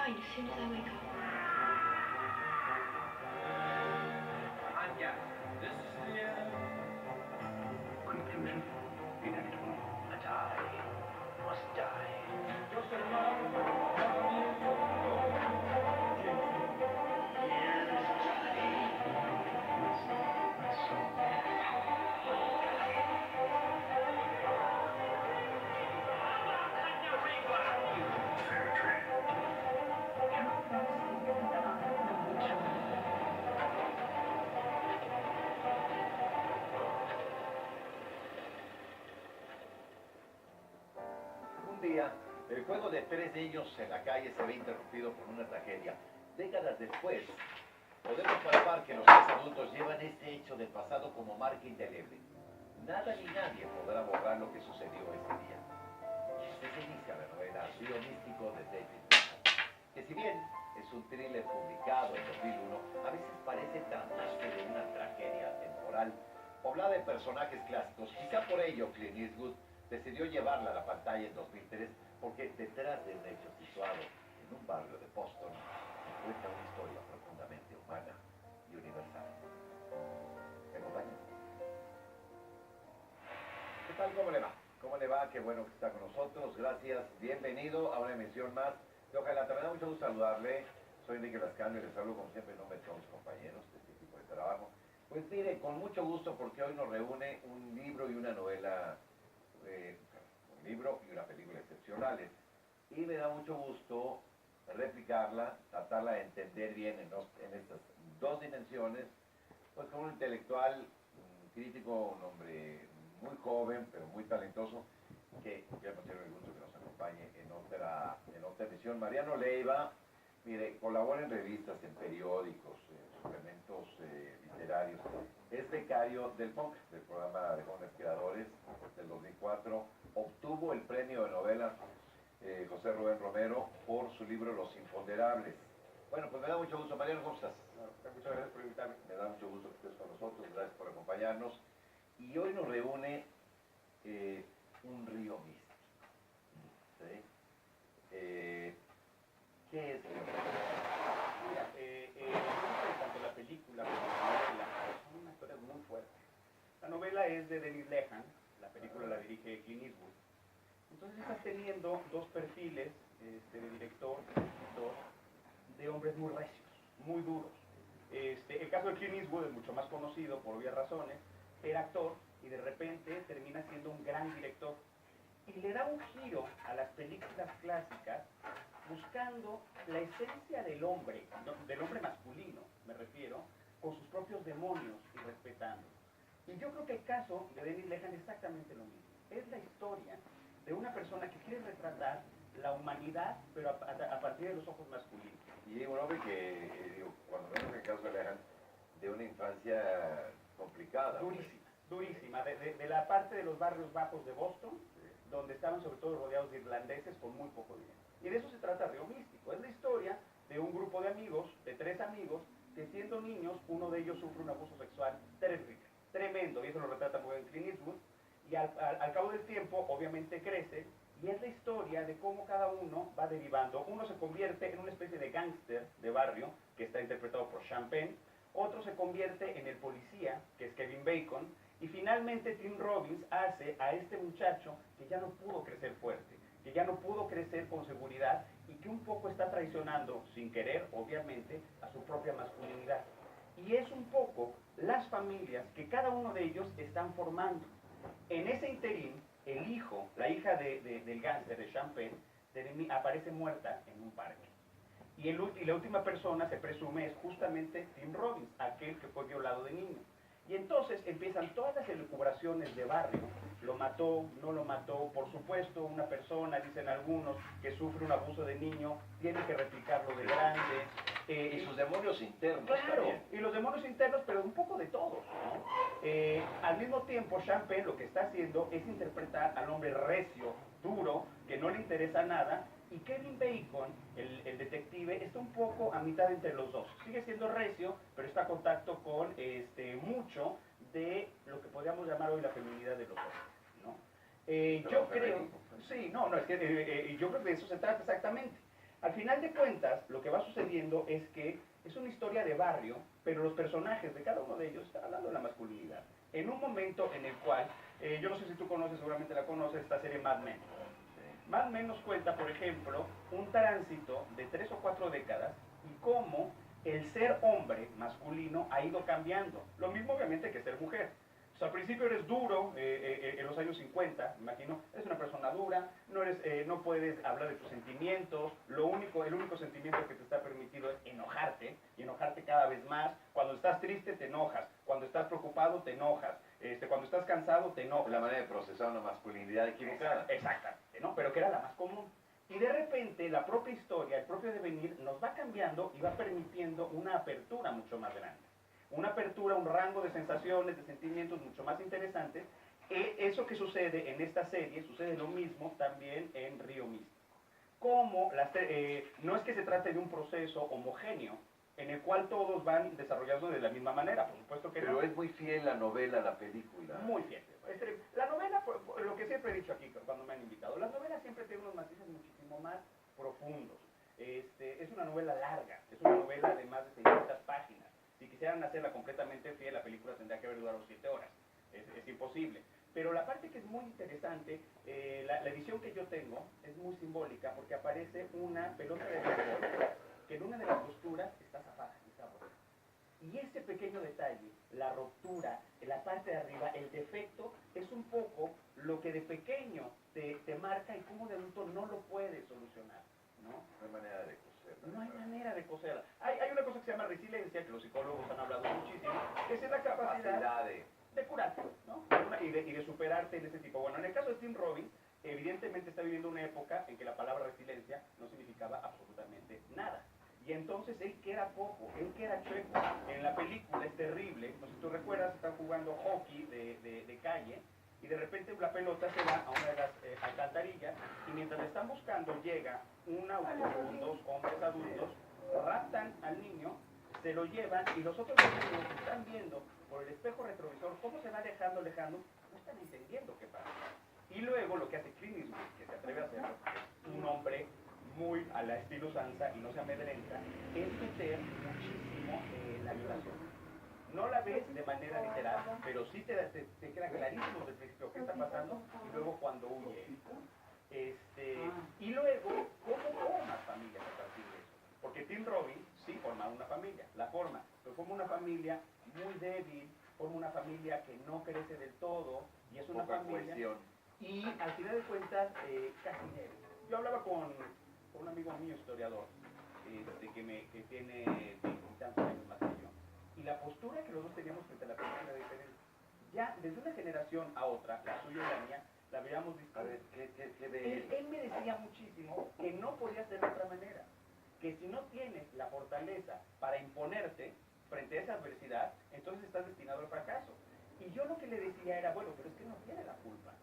fine as soon as I wake up. I'm Gas. This is the end. Conclusion inevitable. And I must die. Just another Un día, el juego de tres niños en la calle se ve interrumpido por una tragedia. Décadas después, podemos palpar que los tres adultos llevan este hecho del pasado como marca indeleble. Nada ni nadie podrá borrar lo que sucedió ese día. Así se inicia la novela Río Místico de David Mamet, que si bien es un thriller publicado en 2001, a veces parece tratarse de una tragedia temporal, poblada de personajes clásicos. Quizá por ello Clint Eastwood decidió llevarla a la pantalla en 2003, porque detrás de un hecho situado en un barrio de Boston, cuenta una historia profundamente humana y universal. ¿Me acompaña? ¿Qué tal? ¿Cómo le va? ¿Cómo le va? Qué bueno que está con nosotros. Gracias. Bienvenido a una emisión más de Ojalá. Me da mucho gusto saludarle. Soy Enrique Lascano y les saludo como siempre en nombre de todos mis compañeros de este equipo de trabajo. Pues mire, con mucho gusto porque hoy nos reúne un libro y una novela, un libro y una película excepcionales. Y me da mucho gusto replicarla, tratarla de entender bien en estas dos dimensiones, pues como un intelectual, un crítico, un hombre muy joven, pero muy talentoso, que ya no tiene el gusto que nos acompañe en otra emisión. Mariano Leiva, mire, colabora en revistas, en periódicos, en suplementos literarios. Es becario del PONC, del programa de jóvenes creadores del 2004. Obtuvo el premio de novela José Rubén Romero por su libro Los Imponderables. Bueno, pues me da mucho gusto. Mariano, ¿cómo estás? Muchas gracias por invitarme. Me da mucho gusto que estés con nosotros. Gracias por acompañarnos. Y hoy nos reúne un río místico. ¿Sí? ¿Qué es Río Místico? Mira, tanto la película como la novela son una historia muy fuerte. La novela es de Denis Lehan, la película la dirige Clint Eastwood. Entonces estás teniendo dos perfiles de director, escritor, de hombres muy recios, muy duros. El caso de Clint Eastwood es mucho más conocido por obvias razones. Era actor y de repente termina siendo un gran director. Y le da un giro a las películas clásicas buscando la esencia del hombre masculino, me refiero, con sus propios demonios y respetando. Y yo creo que el caso de Denis Lehan es exactamente lo mismo. Es la historia de una persona que quiere retratar la humanidad, pero a partir de los ojos masculinos. Y un hombre que, digo, cuando vemos el caso de Lehan, de una infancia complicada. Durísima, durísima. De la parte de los barrios bajos de Boston, donde estaban sobre todo rodeados de irlandeses con muy poco dinero. Y de eso se trata Río Místico. Es la historia de un grupo de amigos, de tres amigos, que siendo niños, uno de ellos sufre un abuso sexual tremendo, y eso lo retrata muy bien Clint Eastwood, y al cabo del tiempo, obviamente crece, y es la historia de cómo cada uno va derivando. Uno se convierte en una especie de gángster de barrio, que está interpretado por Sean Penn, otro se convierte en el policía, que es Kevin Bacon, y finalmente Tim Robbins hace a este muchacho que ya no pudo crecer fuerte, que ya no pudo crecer con seguridad y que un poco está traicionando, sin querer, obviamente, a su propia masculinidad. Y es un poco las familias que cada uno de ellos están formando. En ese interín, el hijo, la hija del gángster de Sean Penn, aparece muerta en un parque. Y la última persona, se presume, es justamente Tim Robbins, aquel que fue violado de niño. Y entonces empiezan todas las elucubraciones de barrio. Lo mató, no lo mató. Por supuesto, una persona, dicen algunos, que sufre un abuso de niño, tiene que replicarlo de grande. Y sus demonios internos. Claro, también. y los demonios internos, pero un poco de todos, ¿no? Al mismo tiempo, Sean Penn lo que está haciendo es interpretar al hombre recio, duro, que no le interesa nada, y Kevin Bacon, el detective, está un poco a mitad entre los dos. Sigue siendo recio, pero está en contacto con mucho de lo que podríamos llamar hoy la feminidad de los hombres, ¿no? Yo creo, sí, no, es que yo creo que de eso se trata exactamente. Al final de cuentas, lo que va sucediendo es que es una historia de barrio, pero los personajes de cada uno de ellos están hablando de la masculinidad. En un momento en el cual, yo no sé si tú conoces, seguramente la conoces, esta serie Mad Men. Mad Men nos cuenta, por ejemplo, un tránsito de 3 o 4 décadas y cómo el ser hombre masculino ha ido cambiando. Lo mismo obviamente que ser mujer. O sea, al principio eres duro, en los años 50, me imagino, eres una persona dura, no puedes hablar de tus sentimientos, el único sentimiento que te está permitido es enojarte, y enojarte cada vez más. Cuando estás triste te enojas, cuando estás preocupado te enojas, cuando estás cansado te enojas. La manera de procesar una masculinidad equivocada. Exactamente, ¿no? Pero que era la más común. Y de repente la propia historia, el propio devenir nos va cambiando y va permitiendo una apertura mucho más grande. Una apertura, un rango de sensaciones, de sentimientos mucho más interesantes. Eso que sucede en esta serie, sucede lo mismo también en Río Místico. Como no es que se trate de un proceso homogéneo, en el cual todos van desarrollando de la misma manera, por supuesto que Pero no. es muy fiel la novela a la película. Muy fiel. La novela, lo que siempre he dicho aquí cuando me han invitado, las novelas siempre tienen unos matices muchísimo más profundos. Es una novela larga, es una novela de más de 600 páginas. Si quisieran hacerla completamente fiel, la película tendría que haber durado 7 horas. Es imposible. Pero la parte que es muy interesante, la edición que yo tengo es muy simbólica porque aparece una pelota de béisbol que en una de las costuras está zafada, está rota. Y ese pequeño detalle, la ruptura, en la parte de arriba, el defecto, es un poco lo que de pequeño te marca y cómo de adulto no lo puedes solucionar, ¿no? No hay manera de coserla. No hay manera de coserla. Hay una cosa que se llama resiliencia, que los psicólogos han hablado muchísimo, que es la capacidad de curarte, ¿no? Y de superarte en ese tipo. Bueno, en el caso de Tim Robbins, evidentemente está viviendo una época en que la palabra resiliencia no significaba absolutamente nada. Y entonces él que era poco, él que era chueco, en la película es terrible, no sé si tú recuerdas, están jugando hockey de calle, y de repente la pelota se va a una de las alcantarillas, y mientras le están buscando llega un auto con 2 hombres adultos, raptan al niño, se lo llevan, y los otros niños que están viendo por el espejo retrovisor cómo se va alejando, no están entendiendo qué pasa. Y luego lo que hace Clint Eastwood, que se atreve a hacerlo, es un hombre muy a la estilo Sansa y no se amedrenta, es meter muchísimo la violación. No la ves de manera literal, pero sí te queda clarísimo desde el principio qué está pasando y luego cuando huye. Y luego, ¿cómo formas familias a partir de eso? Porque Tim Robbins sí forma una familia, la forma, pero forma una familia muy débil, forma una familia que no crece del todo y es una familia... Cohesión. Y al final de cuentas, casi débil. Yo hablaba con un amigo mío historiador, que tiene 20 tantos años más que yo, y la postura que los dos teníamos frente a la película era diferente. Ya desde una generación a otra, la suya y la mía, la veíamos distinta. A ver, ¿qué ve Él me decía muchísimo que no podía ser de otra manera, que si no tienes la fortaleza para imponerte frente a esa adversidad, entonces estás destinado al fracaso. Y yo lo que le decía era, bueno, pero es que no tiene la culpa.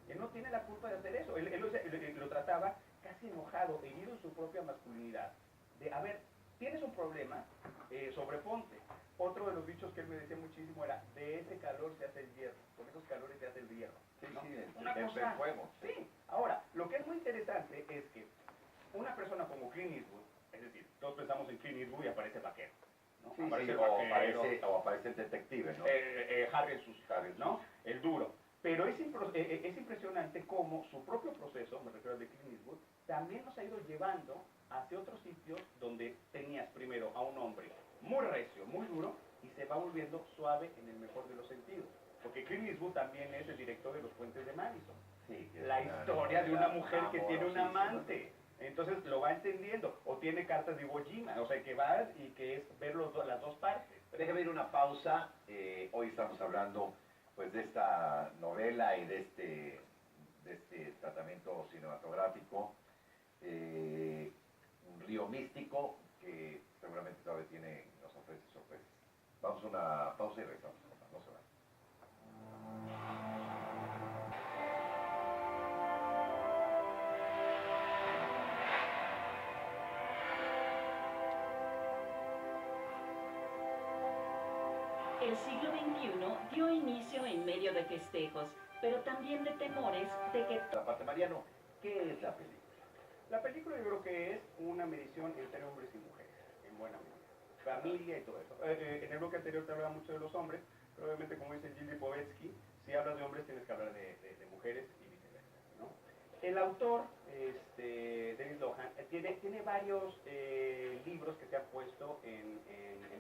Él no tiene la culpa de hacer eso. Él lo trataba casi enojado, herido en su propia masculinidad. De, a ver, tienes un problema, sobreponte. Otro de los dichos que él me decía muchísimo era, de ese calor se hace el hierro, con esos calores se hace el hierro. Sí, ¿no? sí, Una el cosa, fuego. sí. Ahora, lo que es muy interesante es que una persona como Clint Eastwood, es decir, todos pensamos en Clint Eastwood y aparece vaquero, ¿no? Sí, aparece sí, el vaquero, o aparece el detective, ¿no? Harry el sucio, ¿no? El duro. Pero es impresionante cómo su propio proceso, me refiero al de Clint Eastwood, también nos ha ido llevando hacia otros sitios donde tenías primero a un hombre muy recio, muy duro, y se va volviendo suave en el mejor de los sentidos. Porque Clint Eastwood también es el director de Los Puentes de Madison. Sí, La historia de una mujer que tiene un amante. Entonces lo va entendiendo. O tiene cartas de Iwo Jima, o sea, que va y que es ver las dos partes. Déjame ir una pausa. Hoy estamos hablando pues de esta novela y de este tratamiento cinematográfico, un río místico que seguramente todavía nos ofrece sorpresas. Vamos a una pausa y regresamos. No se vayan. El siglo XXI dio inicio en medio de festejos, pero también de temores de que... La parte, Mariano, ¿qué es la película? La película yo creo que es una medición entre hombres y mujeres, en buena medida. Familia y todo eso. En el bloque anterior te hablaba mucho de los hombres, pero obviamente como dice Gilles Lipovetsky, si hablas de hombres tienes que hablar de mujeres y viceversa, ¿no? El autor, Dennis Lohan, tiene varios libros que se han puesto en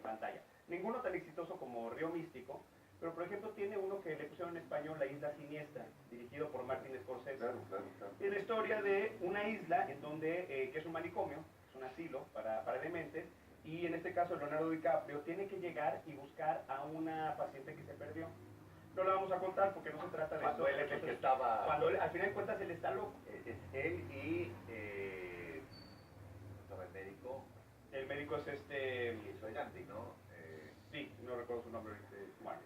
pantalla. Ninguno tan exitoso como Río Místico, pero por ejemplo tiene uno que le pusieron en español La Isla Siniestra, dirigido por Martin Scorsese. Claro. Es la historia de una isla en donde, que es un manicomio, es un asilo para dementes, y en este caso Leonardo DiCaprio tiene que llegar y buscar a una paciente que se perdió. No la vamos a contar porque no se trata de Cuando eso. él es el que estaba... Cuando al final de cuentas él está loco. Es él y... ¿estaba el médico? El médico es Y soy Andy, ¿no? sí, no recuerdo su nombre. Bueno.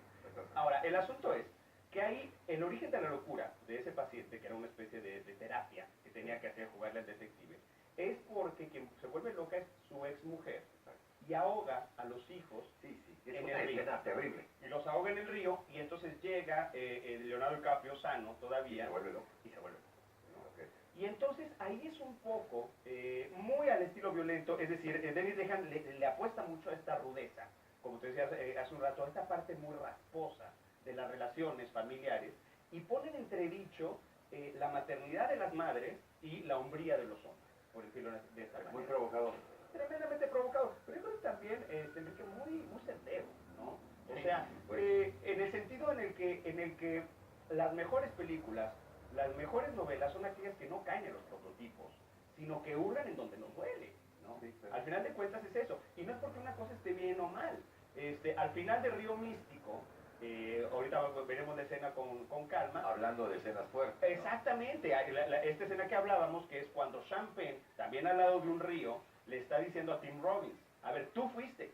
Ahora, el asunto es que ahí el origen de la locura de ese paciente, que era una especie de terapia que tenía que hacer jugarle al detective, es porque quien se vuelve loca es su ex mujer y ahoga a los hijos Sí, es en una el río. escena terrible. Y los ahoga en el río y entonces llega Leonardo DiCaprio sano todavía Se vuelve loco. y se vuelve loco, ¿no? Ok. Y entonces ahí es un poco muy al estilo violento, es decir, Dennis Lohan le apuesta mucho a esta rudeza, como te decía hace un rato, a esta parte muy rasposa de las relaciones familiares y pone en entredicho la maternidad de las madres y la hombría de los hombres, por decirlo de esta manera. Muy provocador. Tremendamente provocado, pero yo creo que también Enrique, muy certero, ¿no? O Sí, sea, pues. en el sentido en el que las mejores películas, las mejores novelas son aquellas que no caen en los prototipos, sino que hurgan en donde nos duele, ¿no? Sí, claro. Al final de cuentas es eso, y no es porque una cosa esté bien o mal. Al final de Río Místico, ahorita veremos la escena con calma. Hablando de escenas fuertes. ¿no? Exactamente, esta escena que hablábamos, que es cuando Sean Penn, también al lado de un río, le está diciendo a Tim Robbins, a ver, tú fuiste,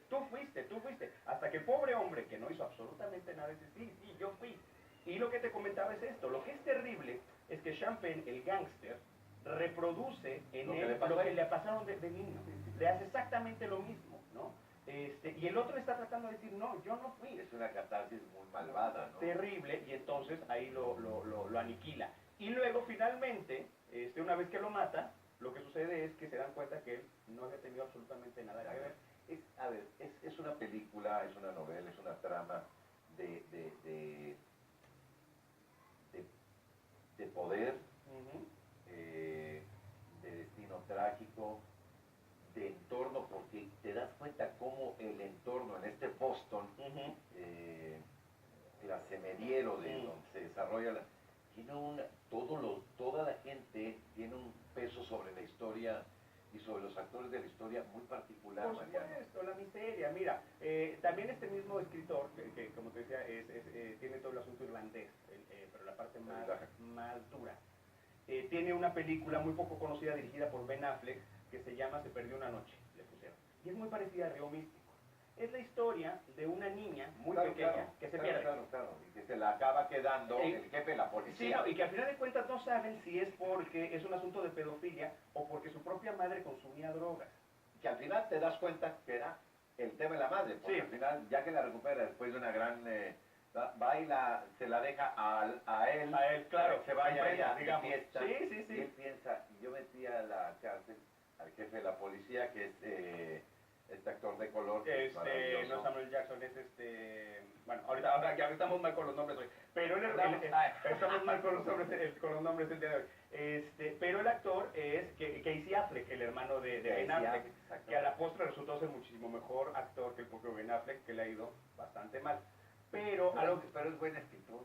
hasta que el pobre hombre, que no hizo absolutamente nada, dice, sí, yo fui. Y lo que te comentaba es esto, lo que es terrible es que Sean Penn, el gángster, reproduce en él lo que le pasaron de niño, le hace exactamente lo mismo, ¿no? Y el otro está tratando de decir, no, yo no fui. Es una catarsis muy malvada, ¿no? Terrible, y entonces ahí lo aniquila. Y luego finalmente, una vez que lo mata, lo que sucede es que se dan cuenta que él no había tenido absolutamente nada que ver. Es una película, es una novela, es una trama de poder, Ujú. de destino trágico, de entorno, porque te das cuenta cómo el entorno en este Boston, Ujú. clase mediero de Mm. donde se desarrolla tiene toda la gente tiene un peso sobre la historia y sobre los actores de la historia muy particular, Por Mariano. supuesto, la miseria. Mira, también este mismo escritor, que como te decía, tiene todo el asunto irlandés, pero la parte más dura. Tiene una película muy poco conocida dirigida por Ben Affleck que se llama Se perdió una noche, le pusieron. Y es muy parecida a Río Místico. Es la historia de una niña muy pequeña que se pierde. Claro, y que se la acaba quedando el jefe de la Sí, policía. no, y que al final de cuentas no saben si es porque es un asunto de pedofilia o porque su propia madre consumía drogas. Que al final te das cuenta que era el tema de la madre, porque Sí. al final, ya que la recupera después de una gran... va y se la deja a él, Claro, que se vaya comprendo, ella de digamos. fiesta, Sí. y él piensa, y yo metí a la cárcel al jefe de la policía, que es este actor de color, que es No maravilloso. es Samuel Jackson, es bueno, ahora ya estamos mal con los nombres hoy, pero estamos mal con los nombres el día de hoy. Pero el actor es Casey Affleck, el hermano de Ben Affleck, Exacto. que a la postre resultó ser muchísimo mejor actor que el propio Ben Affleck, que le ha ido bastante mal. Pero es buen escritor.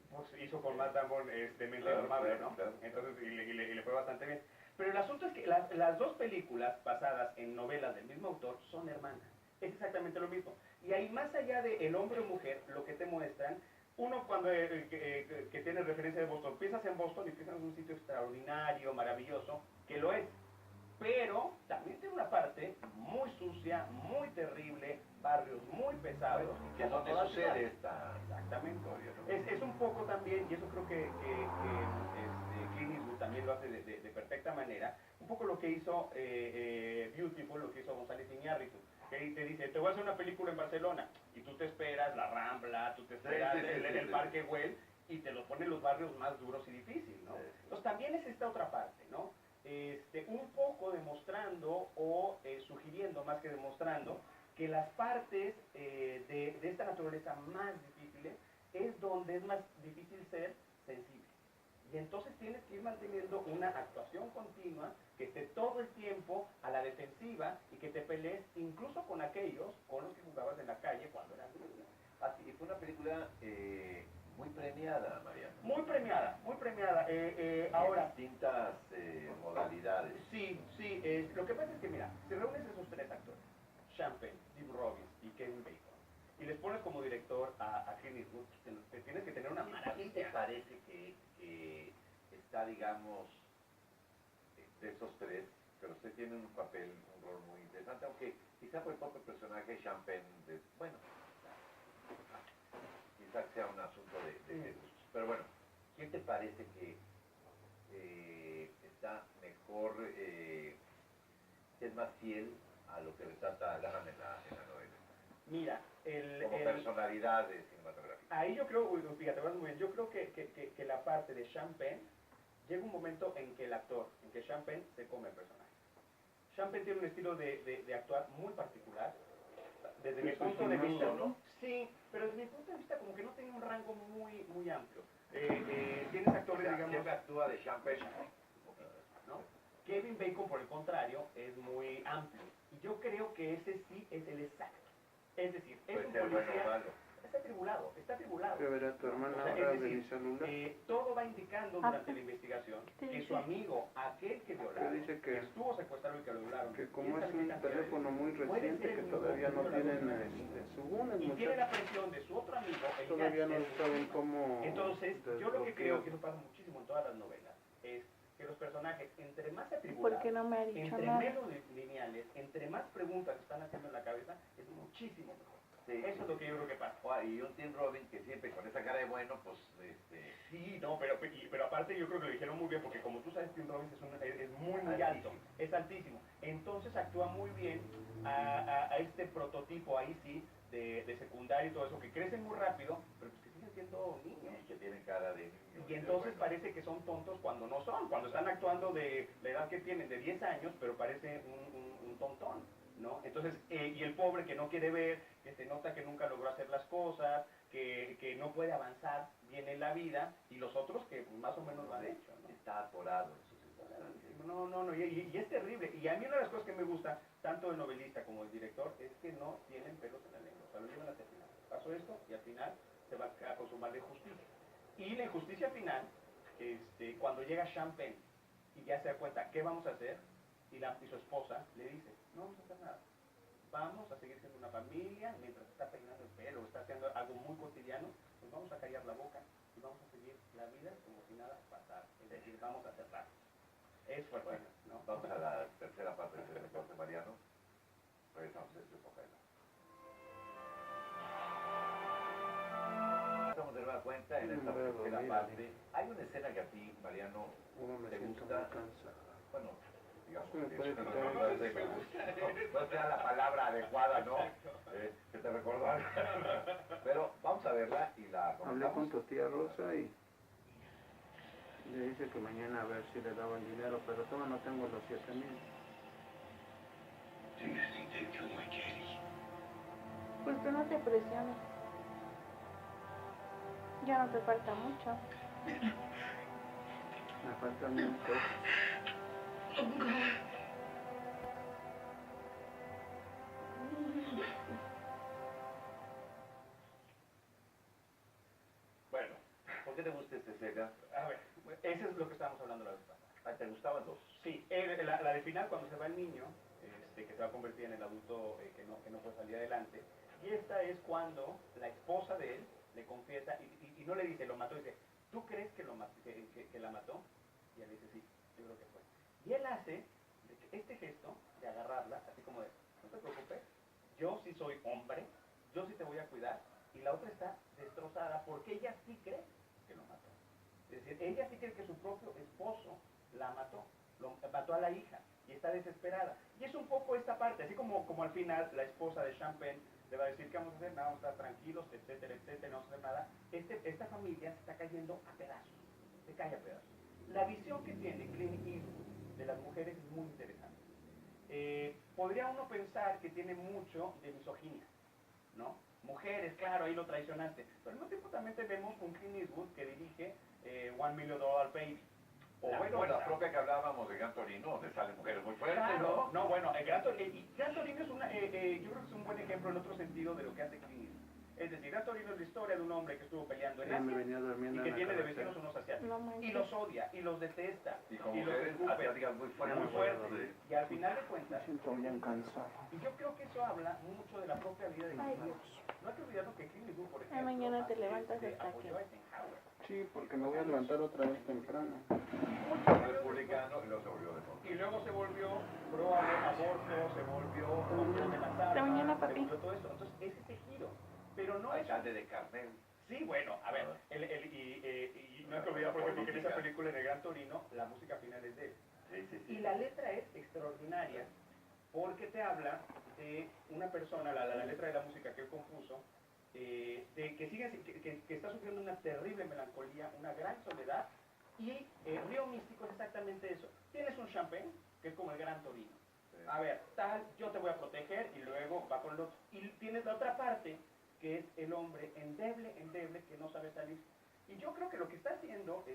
pues hizo con Matt Damon Mente Claro, Normable, claro, ¿no? claro. Entonces, y le fue bastante bien. Pero el asunto es que las dos películas basadas en novelas del mismo autor son hermanas. Es exactamente lo mismo. Y ahí, más allá de el hombre o mujer, lo que te muestran, uno cuando que tiene referencia de Boston, piensas en Boston y piensas en un sitio extraordinario, maravilloso, que lo es. Pero también tiene una parte muy sucia, muy terrible, barrios muy pesados. Que es donde toda ciudad. sucede esta Exactamente. historia, ¿no? Es un poco también, y eso creo que Clint Eastwood también lo hace de perfecta manera, un poco lo que hizo Beautiful, lo que hizo González Iñárritu, que te dice, te voy a hacer una película en Barcelona, y tú te esperas la Rambla, tú te esperas el Parque Güell, y te lo pone en los barrios más duros y difíciles, ¿no? Sí. Entonces también es esta otra parte, ¿no? un poco demostrando o sugiriendo, más que demostrando, que las partes de esta naturaleza más difíciles es donde es más difícil ser sensible. Y entonces tienes que ir manteniendo una actuación continua, que esté todo el tiempo a la defensiva y que te pelees incluso con aquellos con los que jugabas en la calle cuando eras niño. Así, fue una película muy premiada, Mariano. Muy premiada, muy premiada. Ahora, Distintas modalidades. sí, lo que pasa es que, mira, si reúnes esos tres actores, Sean Penn, Tim Robbins y Kevin Bacon, y les pones como director a Clint Eastwood, te tienes que tener una ¿Quién te maravilla. parece que está, digamos, de esos tres, pero usted tiene un papel, un rol muy interesante, aunque quizá por el propio personaje Sean Penn, bueno, quizá sea un asunto de gustos. Pero bueno, ¿quién te parece que está mejor, es más fiel a lo que retrata Graham en la novela? Mira, Como personalidad cinematográfica. ahí yo creo, fíjate, vas muy bien, yo creo que la parte de Sean Penn, llega un momento en que el actor, en que Sean Penn se come el personaje. Sean Penn tiene un estilo de actuar muy particular, desde mi punto de vista, ¿no? Sí, pero desde mi punto de vista como que no tiene un rango muy amplio. Tienes actores, digamos... Siempre actúa de Sean Penn, ¿no? Kevin Bacon, por el contrario, es muy amplio. Y yo creo que ese sí es el exacto. Es decir, es puede un ser bueno o policía... malo. Está atribulado, está atribulado. Pero ver a tu hermana O sea, ahora es de mi decir, celular. todo va indicando durante la investigación que su amigo, aquel que violaron, Que dice que estuvo secuestrado y que lo violaron, Que como y es un teléfono muy reciente que todavía no tienen según el y tiene muchacho, la presión de su otro amigo, el todavía no cáncer, saben cómo Entonces, yo lo que creo que desbloquear. eso pasa muchísimo en todas las novelas, es que los personajes, entre más ¿Por atribulados, qué no me ha dicho entre nada? menos lineales, entre más preguntas están haciendo en la cabeza, es muchísimo mejor. Sí, Eso es lo que yo creo que pasa. Y un Tim Robbins que siempre con esa cara de bueno, pues, Sí, no, pero aparte yo creo que lo dijeron muy bien, porque como tú sabes, Tim Robbins es muy alto, es altísimo. Entonces actúa muy bien a este prototipo ahí sí, de secundario y todo eso, que crecen muy rápido, pero pues que siguen siendo niños. que tienen cara de niño. Y entonces parece que son tontos cuando no son, cuando están actuando de la edad que tienen, de 10 años, pero parece un tontón, ¿no? Entonces, y el pobre que no quiere ver, que se nota que nunca logró hacer las cosas, que no puede avanzar bien en la vida, y los otros que pues, más o menos lo han hecho, ¿no? Está atorado en sus circunstancias. No, y es terrible. Y a mí una de las cosas que me gusta, tanto del novelista como del director, es que no tienen pelos en la lengua, o sea, lo llevan hasta el final. Pasó esto y al final se va a consumar la injusticia. Y la injusticia final, cuando llega Sean Penn y ya se da cuenta, ¿qué vamos a hacer? Y su esposa le dice, no vamos a hacer nada. Vamos a seguir siendo una familia, mientras está peinando el pelo, está haciendo algo muy cotidiano, pues vamos a callar la boca y vamos a seguir la vida como si nada pasara. Es decir, vamos a cerrar. Es fuerte, Bueno, ¿no? vamos a la tercera parte del reporte, Mariano. Regresamos en su época. Estamos de nueva cuenta en esta tercera parte. Hay una escena que a ti, Mariano, Uno me te siento muy gusta. cansado. Bueno, digamos ¿Me que puede no, quitar no es de me gusta, no sea la palabra adecuada, ¿no? Que te recordó algo. Pero vamos a verla y la Hablé comentamos. con tu tía Rosa y le dice que mañana a ver si le daban dinero, pero todavía no tengo los 7,000. Pues tú no te presiones. Ya no te falta mucho. Me faltan 1,000 pesos. Bueno, ¿Por qué te gusta esta escena? a ver, eso es lo que estábamos hablando la vez pasada. ¿Te gustaban dos? Sí, la de final cuando se va el niño, que se va a convertir en el adulto que no puede salir adelante, y esta es cuando la esposa de él le confiesa y no le dice, lo mató, dice, ¿tú crees que la mató? Y él dice, sí, yo creo que fue. Y él hace este gesto de agarrarla, así como de, no te preocupes, yo sí soy hombre, yo sí te voy a cuidar, y la otra está destrozada porque ella sí cree que lo mató. Es decir, ella sí cree que su propio esposo la mató a la hija, y está desesperada. Y es un poco esta parte, así como al final la esposa de Sean Penn le va a decir, ¿qué vamos a hacer? Nada, vamos a estar tranquilos, etcétera, no vamos a hacer nada. Esta familia se está cayendo a pedazos, se cae a pedazos. La visión que tiene Clint Eastwood de las mujeres es muy interesante. Podría uno pensar que tiene mucho de misoginia, ¿no? Mujeres, claro, ahí lo traicionaste. Pero al mismo tiempo también tenemos un Clint Eastwood que dirige $1 Million Baby. O La propia que hablábamos de Gran Torino, donde salen mujeres muy fuertes, claro, ¿no? no, bueno, Gran Torino es una, yo creo que es un buen ejemplo en otro sentido de lo que hace Clint Eastwood. Es decir, Gran Torino es la historia de un hombre que estuvo peleando en Ya me Asia venía durmiendo y que en la tiene de cabecera. vecinos unos asiáticos. No manches. Y los odia, y los detesta, Y con y los mujeres escupe. asiáticas muy fuertes. Muy fuerte. Y al final de Me cuentas, siento bien cansado. y yo creo que eso habla mucho de la propia vida de Ay, Clint Eastwood. No hay que olvidarnos que Clint Eastwood, por ejemplo, mañana te levantas hasta apoyó a aquí. Eisenhower. Sí, porque me voy a levantar otra vez temprano. Republicano y luego se volvió de nuevo. Y luego se volvió pro aborto, se volvió contra de las Hasta armas, mañana, se papi. volvió todo eso. Entonces, es ese giro. Pero no es... Alcalde de Carmel. Sí, bueno, a ver, y no hay que olvidar, por ejemplo, que en esa película, en el Gran Torino, la música final es de él. Y la letra es extraordinaria porque te habla de una persona, la letra de la música que él compuso, de que, que está sufriendo una terrible melancolía, una gran soledad, y Río Místico es exactamente eso. Tienes un champagne, que es como el Gran Torino. A ver, tal, yo te voy a proteger, y luego va con los... Y tienes la otra parte, que es el hombre endeble, que no sabe salir. Y yo creo que lo que está haciendo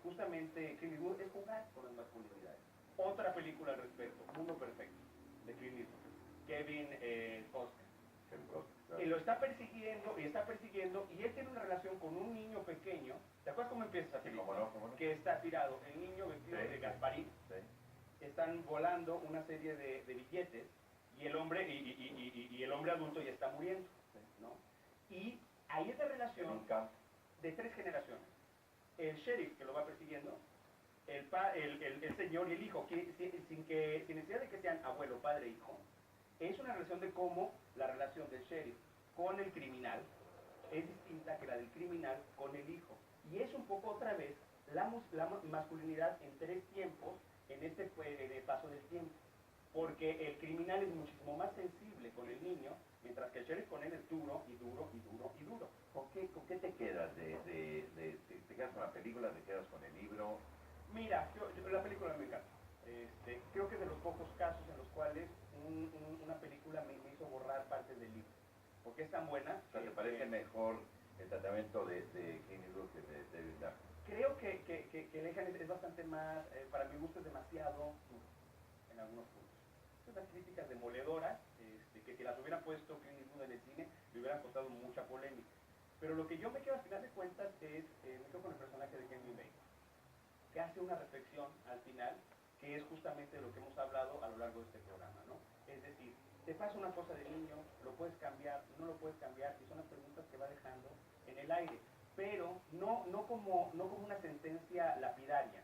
justamente Clint Eastwood es jugar con las masculinidades. Otra película al respecto, Mundo Perfecto, de Clint Eastwood, Kevin Costner. Y lo está persiguiendo, y él tiene una relación con un niño pequeño. ¿Te acuerdas cómo empieza esa película? Cómo no. Que está tirado, el niño vestido de Gasparín, están volando una serie de billetes, y el hombre y el hombre adulto ya está muriendo, ¿no? Y ahí es la relación de 3 generaciones. El sheriff que lo va persiguiendo, el señor y el hijo, que, sin necesidad de que sean abuelo, padre, hijo, es una relación de cómo la relación del sheriff con el criminal es distinta que la del criminal con el hijo. Y es un poco otra vez la masculinidad en 3 tiempos en este paso del tiempo. Porque el criminal es muchísimo más sensible con el niño, mientras que el sheriff con él es duro y duro y duro y duro. ¿Con qué te quedas? ¿Te quedas con la película? ¿Te quedas con el libro? Mira, la película me encanta. Creo que es de los pocos casos en los cuales una película me hizo borrar partes del libro. Porque es tan buena. O sea, ¿te parece mejor el tratamiento de Clint Eastwood que de David Lynch? Creo que Lejan es bastante más, para mi gusto es demasiado duro en algunos puntos. Unas críticas demoledoras, que si las hubiera puesto Clint Eastwood en el cine, le hubieran costado mucha polémica. Pero lo que yo me quedo al final de cuentas es, me quedo con el personaje de Henry Bacon, que hace una reflexión al final, que es justamente lo que hemos hablado a lo largo de este programa, ¿no? Es decir, te pasa una cosa de niño, lo puedes cambiar, no lo puedes cambiar, y son las preguntas que va dejando en el aire, pero no como una sentencia lapidaria,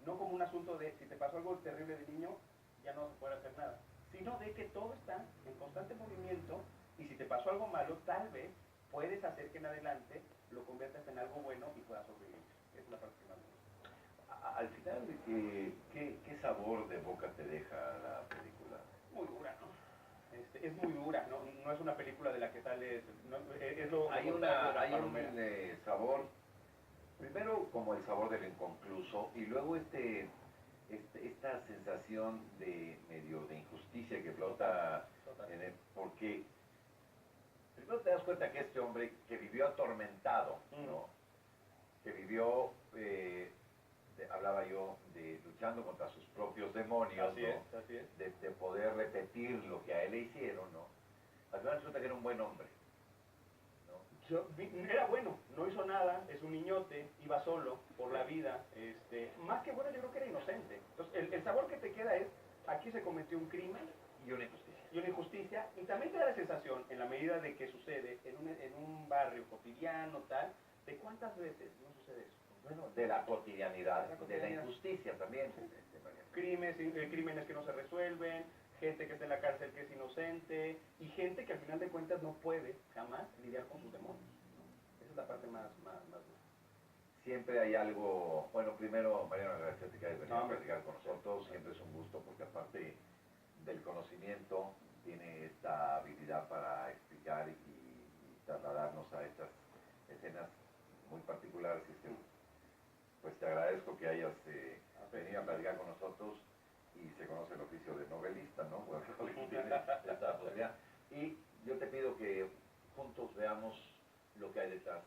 no como un asunto de si te pasó algo terrible de niño, ya no se puede hacer nada, sino de que todo está en constante movimiento, y si te pasó algo malo, tal vez puedes hacer que en adelante lo conviertas en algo bueno y puedas sobrevivir. Esa es la parte que más me gusta. Al final, ¿qué sabor de boca te deja la película? Muy dura, ¿no? Es muy dura, ¿no? No es una película de la que sales... No, es lo Hay un sabor, primero como el sabor del inconcluso, y luego esta sensación de medio de injusticia que flota en él, porque primero te das cuenta que este hombre que vivió atormentado, ¿no? Que vivió, hablaba yo, de luchando contra sus propios demonios, así ¿no? así es. De poder repetir lo que a él le hicieron, ¿no? Al final resulta que era un buen hombre, ¿no? Era bueno, no hizo nada, es un niñote, iba solo por la vida, más que bueno, yo creo que era inocente. Entonces, el sabor que te queda es, aquí se cometió un crimen Y una injusticia. y una injusticia, y también te da la sensación, en la medida de que sucede en un barrio cotidiano, tal, de cuántas veces no sucede eso. Bueno, de la cotidianidad, de la injusticia también. Crímenes que no se resuelven, gente que está en la cárcel que es inocente, y gente que al final de cuentas no puede jamás lidiar con sus demonios, ¿no? Esa es la parte más dura. Siempre hay algo, bueno, primero, Mariano, agradecerte que hayas venido No, a platicar con nosotros, siempre es un gusto porque aparte del conocimiento tiene esta habilidad para explicar y trasladarnos a estas escenas muy particulares. Pues te agradezco que hayas venido venga a platicar con nosotros y se conoce el oficio de novelista, ¿no? Bueno, tiene esta posibilidad. Y yo te pido que juntos veamos lo que hay detrás